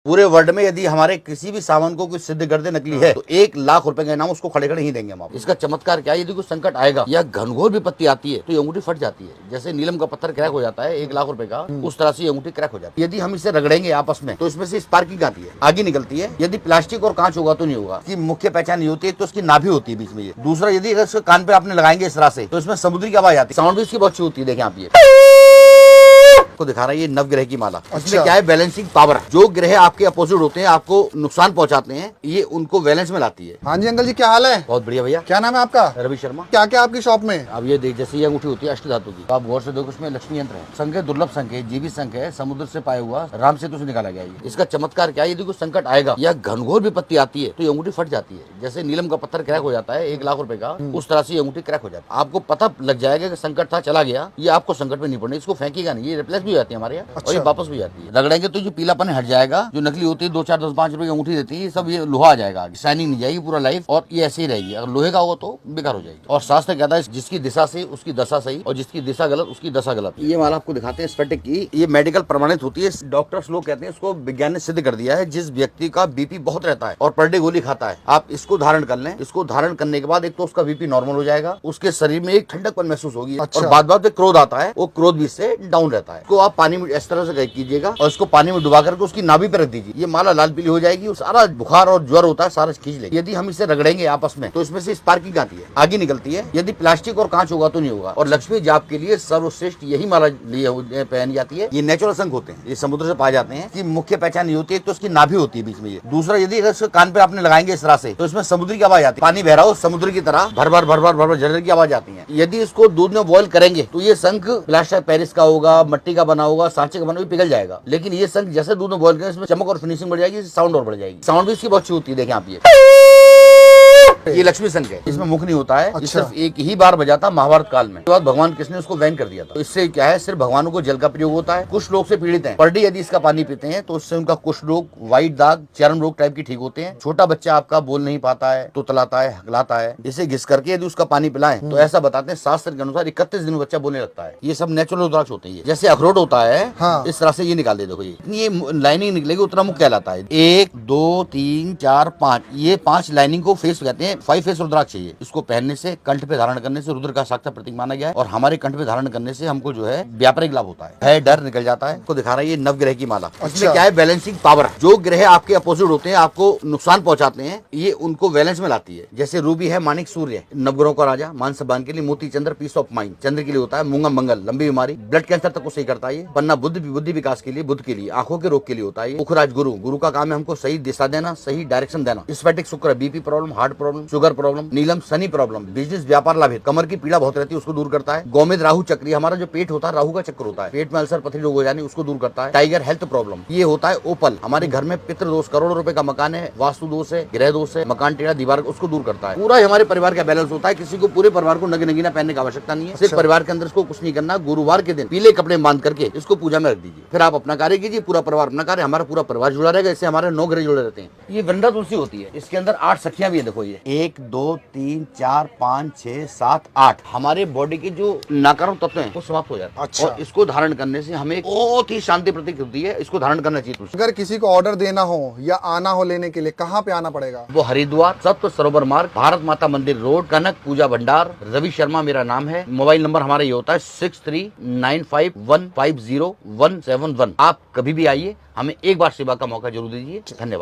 पूरे वर्ल्ड में यदि हमारे किसी भी सामान को कोई सिद्ध कर दे नकली है तो 1 लाख रुपए का इनाम उसको खड़े खड़े ही देंगे हम आपको। इसका चमत्कार क्या है, यदि कोई संकट आएगा या घनघोर विपत्ति आती है तो ये अंगूठी फट जाती है। जैसे नीलम का पत्थर क्रैक हो जाता है 1 लाख रुपए का, उस तरह से ये अंगूठी क्रैक हो जाती है। यदि हम इसे रगड़ेंगे आपस में तो इसमें से स्पार्किंग आती है, आगे निकलती है। यदि प्लास्टिक और कांच होगा तो नहीं होगा। इसकी मुख्य पहचान ये होती है तो उसकी नाभि होती है बीच में। ये दूसरा, यदि अगर कान पे आपने लगाएंगे इस तरह से तो इसमें समुद्री की आवाज आती है। साउंड भी इसकी बहुत अच्छी होती है। देखें आप, ये को दिखा रहा है, ये नवग्रह की माला। इसमें क्या है, बैलेंसिंग पावर। जो ग्रह आपके अपोजिट होते हैं, आपको नुकसान पहुंचाते हैं, ये उनको बैलेंस में लाती है। हाँ जी अंकल जी, क्या हाल है? बहुत बढ़िया भैया। क्या नाम है आपका? रवि शर्मा। क्या क्या आपकी शॉप में? अब ये देख, जैसे ये अंगूठी होती है अष्ट धातु की, तो आप गौर से देखो, उसमें लक्ष्मी यंत्र है, संख है, दुर्लभ संख है, जीवित संख है, समुद्र से पाया हुआ राम सेतु से निकाला गया है। इसका चमत्कार क्या है, यदि कोई संकट आएगा या घनघोर विपत्ति आती है तो ये अंगूठी फट जाती है। जैसे नीलम का पत्थर क्रैक हो जाता है 1 लाख रुपए का, उस तरह से ये अंगूठी क्रैक हो जाती है। आपको पता लग जाएगा कि संकट था, चला गया, ये आपको संकट में नहीं पड़ने, इसको फेंकेगा नहीं, ये रिप्लेस भी हो जाती है हमारे यहाँ और ये वापस भी जाती है। रगड़ेंगे तो जो पीलापन हट जाएगा। जो नकली होती है 2, 4, 10, 5 रुपए की अंगूठी देती है, सब ये लोहा आ जाएगा, शाइनिंग नहीं जाएगी पूरा लाइफ, और ये ऐसे ही रहेगी। अगर लोहे का हो तो बेकार हो जाएगी। और शास्त्र कहता है जिसकी दिशा से उसकी दशा सही, और जिसकी दिशा गलत उसकी दशा गलत। ये माला आपको दिखाते हैं स्फटिक की, ये मेडिकल प्रमाणित होती है। डॉक्टर्स लोग कहते हैं, इसको विज्ञान ने सिद्ध कर दिया है। जिस व्यक्ति का बीपी बहुत रहता है और पर डे गोली खाता है, आप इसको धारण कर लें। इसको धारण करने के बाद एक तो उसका बीपी नॉर्मल हो जाएगा, उसके शरीर में एक ठंडकपन महसूस होगी। और बाद में क्रोध आता है, वो क्रोध भी इससे डाउन रहता है। इसको आप पानी में इस तरह से कीजिएगा और इसको पानी में डुबा करके उसकी नाभि पे रख दीजिए। ये माला लाल पीली हो जाएगी, सारा बुखार और ज्वर होता है सारा खींच लेगी। यदि हम इसे रगड़ेंगे आपस में तो इसमें से स्पार्किंग आती है, आगे निकलती है। यदि प्लास्टिक और कांच होगा तो नहीं होगा। और लक्ष्मी जाप के लिए सर्वश्रेष्ठ यही माला पहनी जाती है। ये नेचुरल शंख होते हैं, ये समुद्र से पाए जाते हैं। इसकी मुख्य पहचान ये होती है तो उसकी नाभि होती है बीच में। ये दूसरा, यदि अगर कान पे आपने लगाएंगे इस तरह से तो इसमें समुद्र की आवाज आती है। पानी बह रहा हो समुद्र की तरह भर भर भर भर भर झरझर की आवाज आती है। यदि इसको दूध में बॉयल करेंगे तो ये शंख प्लास्टर पेरिस का होगा, मट्टी का बना होगा, सांचे का बना होगा, पिघल जाएगा। लेकिन ये शंख जैसे दूध में बॉयल करेंगे इसमें चमक और फिनिशिंग बढ़ जाएगी, साउंड और बढ़ जाएगी। साउंड भी इसकी बहुत अच्छी होती है। देखें आप, ये लक्ष्मी शंख है, इसमें मुख नहीं होता है। अच्छा। सिर्फ एक ही बार बजाता महाभारत काल में, बाद भगवान कृष्ण ने उसको बैन कर दिया था। तो इससे क्या है, सिर्फ भगवानों को जल का प्रयोग होता है। कुछ लोग से पीड़ित हैं, पर डे यदि इसका पानी पीते हैं तो उससे उनका कुष्ठ रोग, व्हाइट दाग, चर्म रोग टाइप की ठीक होते हैं। छोटा बच्चा आपका बोल नहीं पाता है, तुतलाता है, हकलाता है, इसे घिस करके यदि उसका पानी पिलाएं तो ऐसा बताते हैं शास्त्र के अनुसार 31 दिन बच्चा बोलने लगता है। ये सब नेचुरल रुद्राक्ष होते हैं। जैसे अखरोट होता है, हाँ। इस तरह से ये निकाल दे। देखो ये लाइनिंग निकलेगी, उतना मुख कहलाता है। 1, 2, 3, 4, 5, ये 5 लाइनिंग को फेस कहते हैं। 5 फेस रुद्राक्ष चाहिए। इसको पहनने से, कंठ पे धारण करने से रुद्र का साक्षात प्रतीक माना गया है। और हमारे कंठ पे धारण करने से हमको जो है व्यापारिक लाभ होता है, डर निकल जाता है। को दिखा रहा है, ये नवग्रह की माला। इसमें क्या है, बैलेंसिंग पावर। जो ग्रह आपके अपोजिट होते हैं, आपको नुकसान पहुंचाते हैं, ये उनको बैलेंस में लाती है। जैसे रूबी है, मानिक सूर्य, नवग्रहों का राजा, मान सम्मान के लिए। मोती चंद्र, पीस ऑफ माइंड, चंद्र के लिए होता है। मूंगा मंगल, लंबी बीमारी, ब्लड कैंसर तक को सही करता है। पन्ना बुद्धि विकास के लिए, बुद्ध के लिए, आंखों के रोग के लिए होता है। पुखराज गुरु, गुरु का काम है हमको सही दिशा देना, सही डायरेक्शन देना। स्फटिक शुक्र, BP problem, heart problem, sugar problem. नीलम शनि प्रॉब्लम, बिजनेस व्यापार लाभ, कमर की पीड़ा बहुत रहती है उसको दूर करता है। गोमेद राहु चक्री, हमारा जो पेट होता है राहु का चक्र होता है, पेट में अल्सर पथरी रोग हो जाने उसको दूर करता है। टाइगर हेल्थ प्रॉब्लम, ये होता है। ओपल, हमारे घर में पितृ दोष, करोड़ों रुपए का मकान है, वास्तु दोष है, ग्रह दोष है, मकान टेढ़ा, दीवार, उसको दूर करता है। पूरा हमारे परिवार का बैलेंस होता है। किसी को पूरे परिवार को नगीना पहनने की आवश्यकता नहीं है। सिर्फ परिवार के अंदर इसको कुछ नहीं करना। गुरुवार के दिन पीले कपड़े बांध करके इसको पूजा में रख दीजिए, फिर आप अपना कार्य कीजिए, पूरा परिवार अपना कार्य। हमारा पूरा परिवार जुड़ा रहेगा, इससे हमारे 9 ग्रह जुड़े रहते हैं। ये वृंदा तुलसी होती है, इसके अंदर 8 सखियां भी है। देखो ये 1, 2, 3, 4, 5, 6, 7, 8 हमारे बॉडी के जो नकारात्मक तत्व हैं वो समाप्त हो जाते हैं। अच्छा। और इसको धारण करने से हमें बहुत ही शांति प्रतीक होती है। इसको धारण करना चाहिए। अगर किसी को ऑर्डर देना हो या आना हो लेने के लिए, कहाँ पे आना पड़ेगा? वो हरिद्वार सप्त सरोवर मार्ग, भारत माता मंदिर रोड, कनक पूजा भंडार। रवि शर्मा मेरा नाम है। मोबाइल नंबर हमारा ये होता है 6395150171। आप कभी भी आइए, हमें एक बार सेवा का मौका जरूर दीजिए। धन्यवाद।